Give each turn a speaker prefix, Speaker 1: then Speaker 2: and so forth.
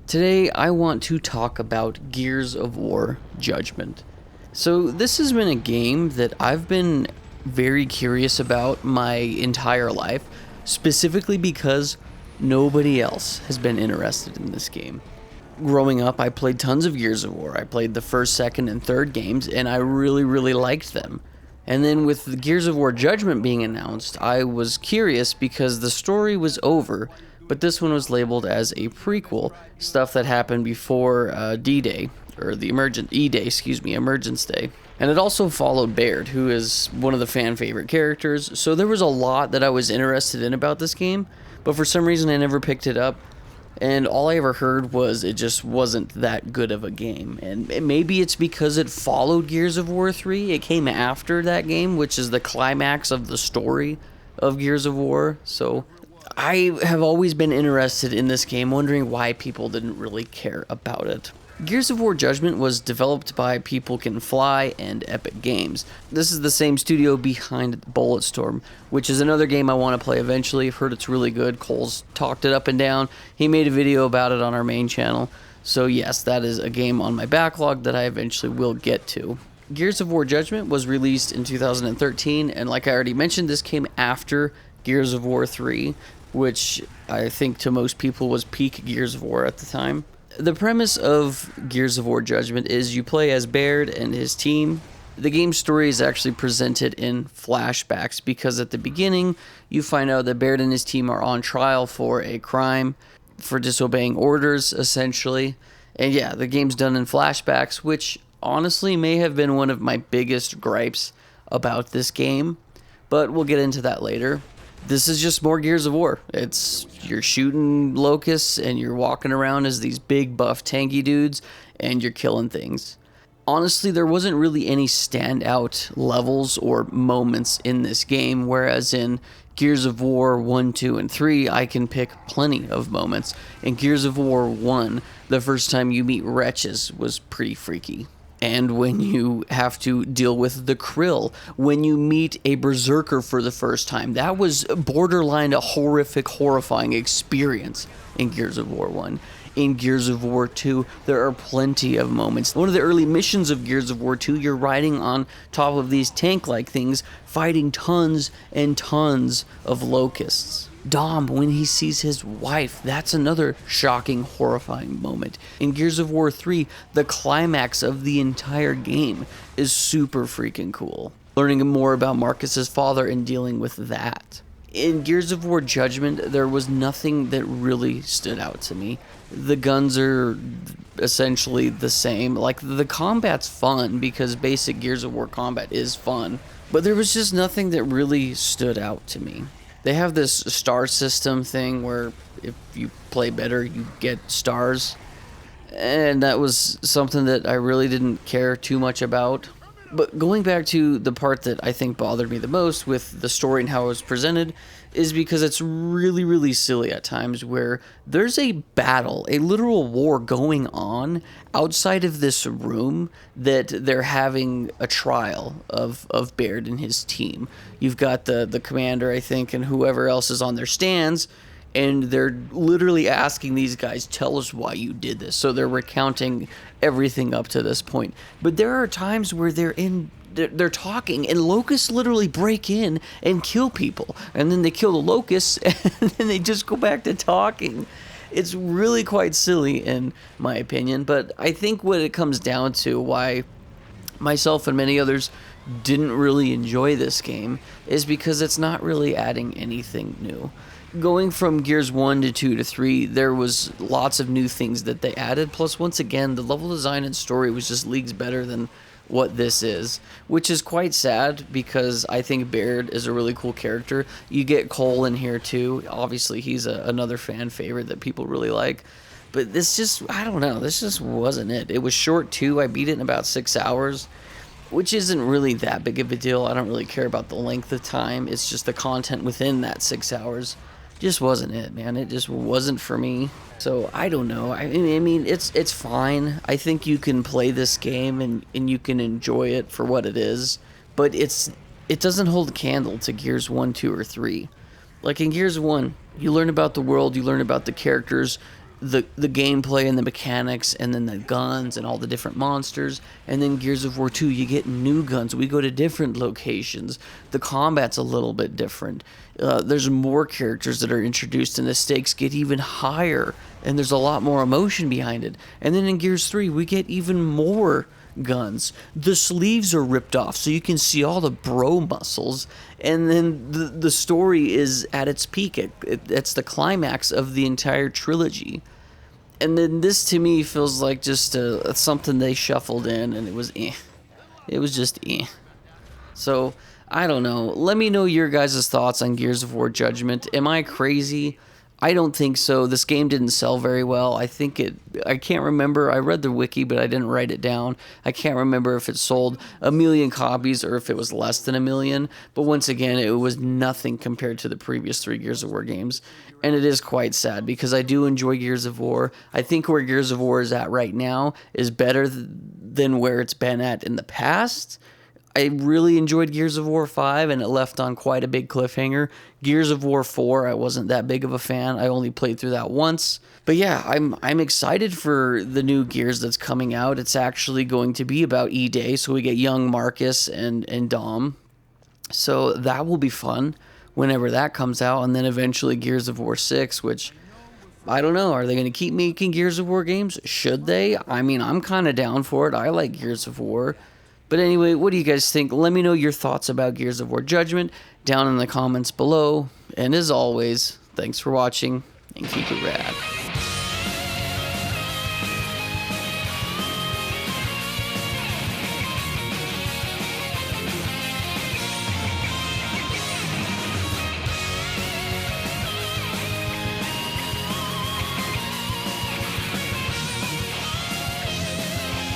Speaker 1: Today I want to talk about Gears of War Judgment. So this has been a game that I've been very curious about my entire life, specifically because nobody else has been interested in this game. Growing up, I played tons of Gears of War. I played the first, second, and third games, and I really liked them. And then with the Gears of War Judgment being announced, I was curious because the story was over, but this one was labeled as a prequel, stuff that happened before D-Day, or the Emergence Day. And it also followed Baird, who is one of the fan favorite characters, so there was a lot that I was interested in about this game, but for some reason I never picked it up. And all I ever heard was it just wasn't that good of a game. And maybe it's because it followed Gears of War 3. It came after that game, which is the climax of the story of Gears of War. So I have always been interested in this game, wondering why people didn't really care about it. Gears of War Judgment was developed by People Can Fly and Epic Games. This is the same studio behind Bulletstorm, which is another game I want to play eventually. I've heard it's really good. Cole's talked it up and down. He made a video about it on our main channel. So yes, that is a game on my backlog that I eventually will get to. Gears of War Judgment was released in 2013, and like I already mentioned, this came after Gears of War 3, which I think to most people was peak Gears of War at the time. The premise of Gears of War Judgment is you play as Baird and his team. The game's story is actually presented in flashbacks because at the beginning you find out that Baird and his team are on trial for a crime, for disobeying orders essentially. And yeah, the game's done in flashbacks, which honestly may have been one of my biggest gripes about this game, but we'll get into that later. This is just more Gears of War. You're shooting locusts and you're walking around as these big buff tanky dudes and you're killing things. Honestly, there wasn't really any standout levels or moments in this game, whereas in Gears of War 1, 2, and 3, I can pick plenty of moments. In Gears of War 1, the first time you meet wretches was pretty freaky. And when you have to deal with the Krill, when you meet a berserker for the first time, that was borderline a horrifying experience in Gears of War 1. In Gears of War 2, there are plenty of moments. One of the early missions of Gears of War 2, you're riding on top of these tank-like things, fighting tons and tons of locusts. Dom, when he sees his wife, that's another shocking, horrifying moment. In Gears of War 3, the climax of the entire game is super freaking cool. Learning more about Marcus's father and dealing with that. In Gears of War Judgment, there was nothing that really stood out to me. The guns are essentially the same. Like, the combat's fun because basic Gears of War combat is fun, but there was just nothing that really stood out to me. They have this star system thing where if you play better, you get stars. And that was something that I really didn't care too much about. But going back to the part that I think bothered me the most with the story and how it was presented is because it's really silly at times where there's a battle, a literal war going on outside of this room that they're having a trial of Baird and his team. You've got the commander, I think, and whoever else is on their stands, and they're literally asking these guys, tell us why you did this. So they're recounting everything up to this point. But there are times where they're talking, and locusts literally break in and kill people. And then they kill the locusts, and then they just go back to talking. It's really quite silly, in my opinion. But I think what it comes down to, why myself and many others didn't really enjoy this game, is because it's not really adding anything new. Going from Gears 1 to 2 to 3, there was lots of new things that they added. Plus, once again, the level design and story was just leagues better than what this is, which is quite sad because I think Baird is a really cool character. You get Cole in here too. Obviously, he's another fan favorite that people really like. But this just, I don't know, this just wasn't it. It was short too. I beat it in about 6 hours, which isn't really that big of a deal. I don't really care about the length of time. It's just the content within that 6 hours. Just wasn't it, man. It just wasn't for me. So I don't know. I mean, it's fine. I think you can play this game and you can enjoy it for what it is, but it doesn't hold a candle to Gears 1, 2, or 3. Like in Gears 1, you learn about the world, you learn about the characters, the gameplay and the mechanics, and then the guns and all the different monsters. And then Gears of War 2, you get new guns. We go to different locations. The combat's a little bit different. There's more characters that are introduced, and the stakes get even higher, and there's a lot more emotion behind it. And then in Gears 3, we get even more guns. The sleeves are ripped off so you can see all the bro muscles, and then the story is at its peak. It's the climax of the entire trilogy. And then this to me feels like just something they shuffled in, and it was it was just so I don't know. Let me know your guys' thoughts on Gears of War Judgment. Am I crazy? I don't think so. This game didn't sell very well. I can't remember. I read the wiki, but I didn't write it down. I can't remember if it sold 1 million copies or if it was less than 1 million. But once again, it was nothing compared to the previous 3 Gears of War games. And it is quite sad because I do enjoy Gears of War. I think where Gears of War is at right now is better than where it's been at in the past. I really enjoyed Gears of War 5, and it left on quite a big cliffhanger. Gears of War 4, I wasn't that big of a fan. I only played through that once. But yeah, I'm excited for the new Gears that's coming out. It's actually going to be about E-Day, so we get young Marcus and Dom. So that will be fun whenever that comes out. And then eventually Gears of War 6, which I don't know. Are they going to keep making Gears of War games? Should they? I mean, I'm kind of down for it. I like Gears of War. But anyway, what do you guys think? Let me know your thoughts about Gears of War Judgment down in the comments below. And as always, thanks for watching, and keep it rad.